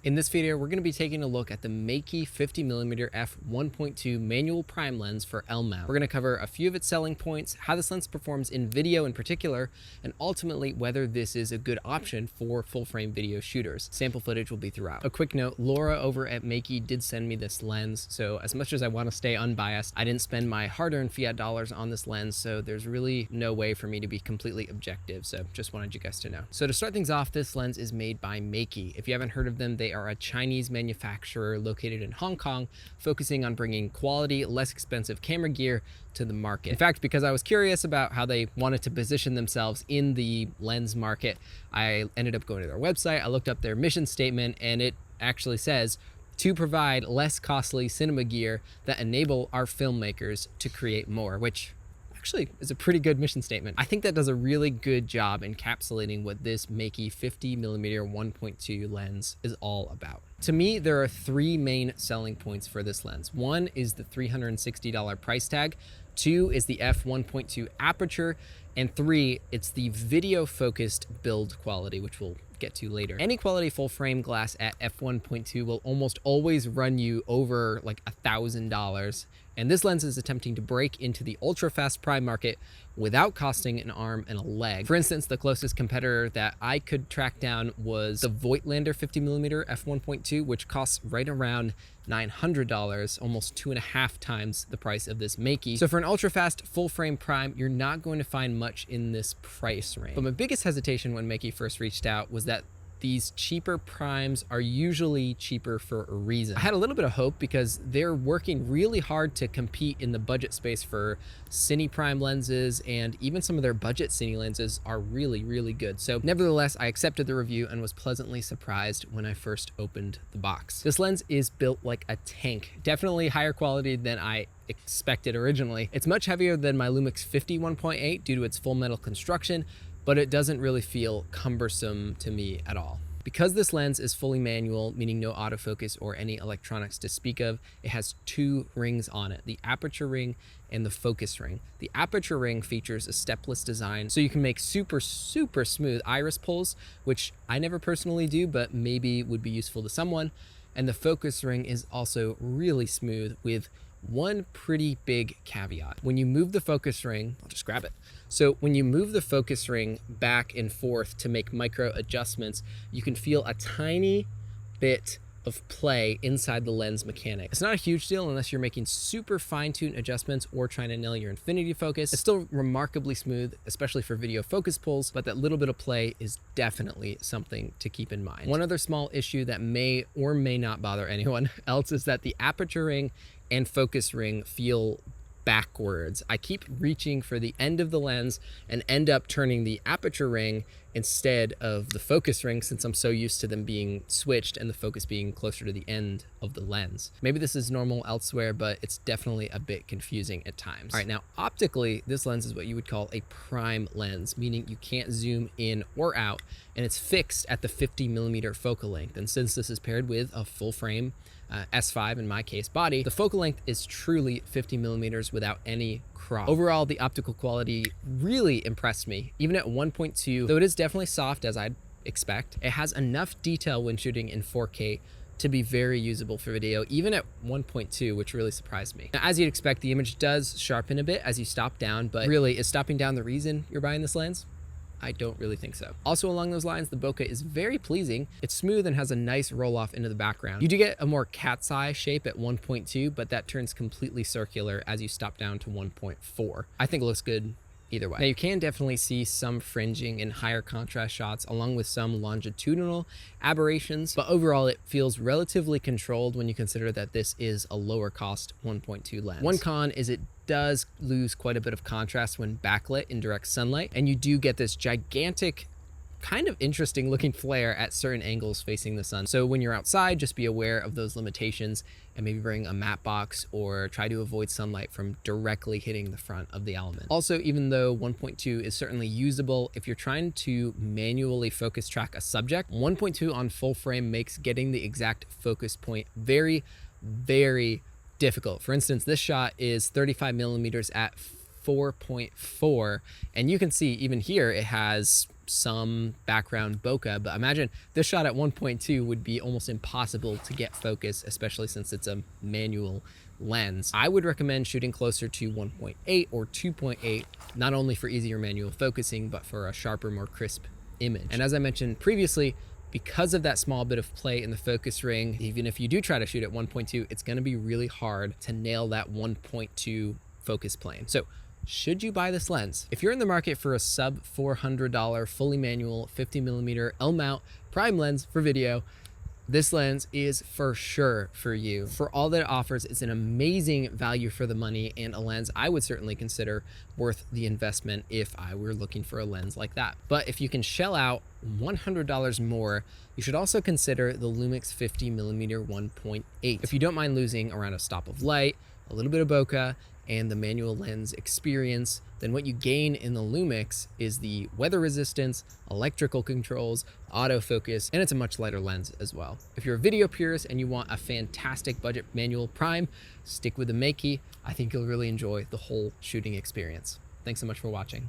In this video, we're going to be taking a look at the Meike 50mm f1.2 manual prime lens for L mount. We're going to cover a few of its selling points, how this lens performs in video in particular, and ultimately whether this is a good option for full frame video shooters. Sample footage will be throughout. A quick note, Laura over at Meike did send me this lens, so as much as I want to stay unbiased, I didn't spend my hard-earned fiat dollars on this lens, so there's really no way for me to be completely objective, so just wanted you guys to know. So to start things off, this lens is made by Meike. If you haven't heard of them, they are a Chinese manufacturer located in Hong Kong, focusing on bringing quality, less expensive camera gear to the market. In fact, because I was curious about how they wanted to position themselves in the lens market, I ended up going to their website. I looked up their mission statement, and it actually says, to provide less costly cinema gear that enable our filmmakers to create more, which actually is a pretty good mission statement. I think that does a really good job encapsulating what this Meike 50mm 1.2 lens is all about. To me, there are three main selling points for this lens. One is the $360 price tag, two is the f1.2 aperture, and three, it's the video focused build quality, which we'll get to later. Any quality full frame glass at f1.2 will almost always run you over like $1,000. And this lens is attempting to break into the ultra fast prime market without costing an arm and a leg. For instance, the closest competitor that I could track down was the Voigtlander 50mm f1.2, which costs right around $900, almost 2.5 times the price of this Meike. So for an ultra fast full frame prime, you're not going to find much in this price range. But my biggest hesitation when Meike first reached out was that these cheaper primes are usually cheaper for a reason. I had a little bit of hope because they're working really hard to compete in the budget space for cine prime lenses, and even some of their budget cine lenses are really, really good. So nevertheless, I accepted the review and was pleasantly surprised when I first opened the box. This lens is built like a tank, definitely higher quality than I expected originally. It's much heavier than my LUMIX 50 1.8 due to its full metal construction, but it doesn't really feel cumbersome to me at all. Because this lens is fully manual, meaning no autofocus or any electronics to speak of, it has two rings on it, the aperture ring and the focus ring. The aperture ring features a stepless design, so you can make super smooth iris pulls, which I never personally do, but maybe would be useful to someone. And the focus ring is also really smooth, with one pretty big caveat. When you move the focus ring, I'll just grab it. So when you move the focus ring back and forth to make micro adjustments, you can feel a tiny bit of play inside the lens mechanic. It's not a huge deal unless you're making super fine-tuned adjustments or trying to nail your infinity focus. It's still remarkably smooth, especially for video focus pulls, but that little bit of play is definitely something to keep in mind. One other small issue that may or may not bother anyone else is that the aperture ring and focus ring feel backwards. I keep reaching for the end of the lens and end up turning the aperture ring instead of the focus ring, since I'm so used to them being switched and the focus being closer to the end of the lens. Maybe this is normal elsewhere, but it's definitely a bit confusing at times. All right, now optically, this lens is what you would call a prime lens, meaning you can't zoom in or out, and it's fixed at the 50mm focal length. And since this is paired with a full frame S5 in my case body, the focal length is truly 50mm without any crop. Overall, the optical quality really impressed me. Even at 1.2, though it is definitely soft as I'd expect, it has enough detail when shooting in 4K to be very usable for video, even at 1.2, which really surprised me. Now, as you'd expect, the image does sharpen a bit as you stop down, but really, is stopping down the reason you're buying this lens? I don't really think so. Also along those lines, the bokeh is very pleasing. It's smooth and has a nice roll off into the background. You do get a more cat's eye shape at 1.2, but that turns completely circular as you stop down to 1.4. I think it looks good either way. Now you can definitely see some fringing in higher contrast shots along with some longitudinal aberrations, but overall it feels relatively controlled when you consider that this is a lower cost 1.2 lens. One con is it does lose quite a bit of contrast when backlit in direct sunlight, and you do get this gigantic, kind of interesting looking flare at certain angles facing the sun. So when you're outside, just be aware of those limitations and maybe bring a matte box or try to avoid sunlight from directly hitting the front of the element. Also, even though 1.2 is certainly usable, if you're trying to manually focus track a subject, 1.2 on full frame makes getting the exact focus point very difficult. For instance, this shot is 35mm at 4.4, and you can see even here it has some background bokeh, but imagine this shot at 1.2 would be almost impossible to get focus, especially since it's a manual lens. I would recommend shooting closer to 1.8 or 2.8, not only for easier manual focusing, but for a sharper, more crisp image. And as I mentioned previously, because of that small bit of play in the focus ring, even if you do try to shoot at 1.2, it's gonna be really hard to nail that 1.2 focus plane. So should you buy this lens? If you're in the market for a sub $400 fully manual 50mm L-mount prime lens for video, this lens is for sure for you. For all that it offers, it's an amazing value for the money and a lens I would certainly consider worth the investment if I were looking for a lens like that. But if you can shell out $100 more, you should also consider the LUMIX 50mm 1.8. If you don't mind losing around a stop of light, a little bit of bokeh, and the manual lens experience, then what you gain in the LUMIX is the weather resistance, electrical controls, autofocus, and it's a much lighter lens as well. If you're a video purist and you want a fantastic budget manual prime, stick with the Meike. I think you'll really enjoy the whole shooting experience. Thanks so much for watching.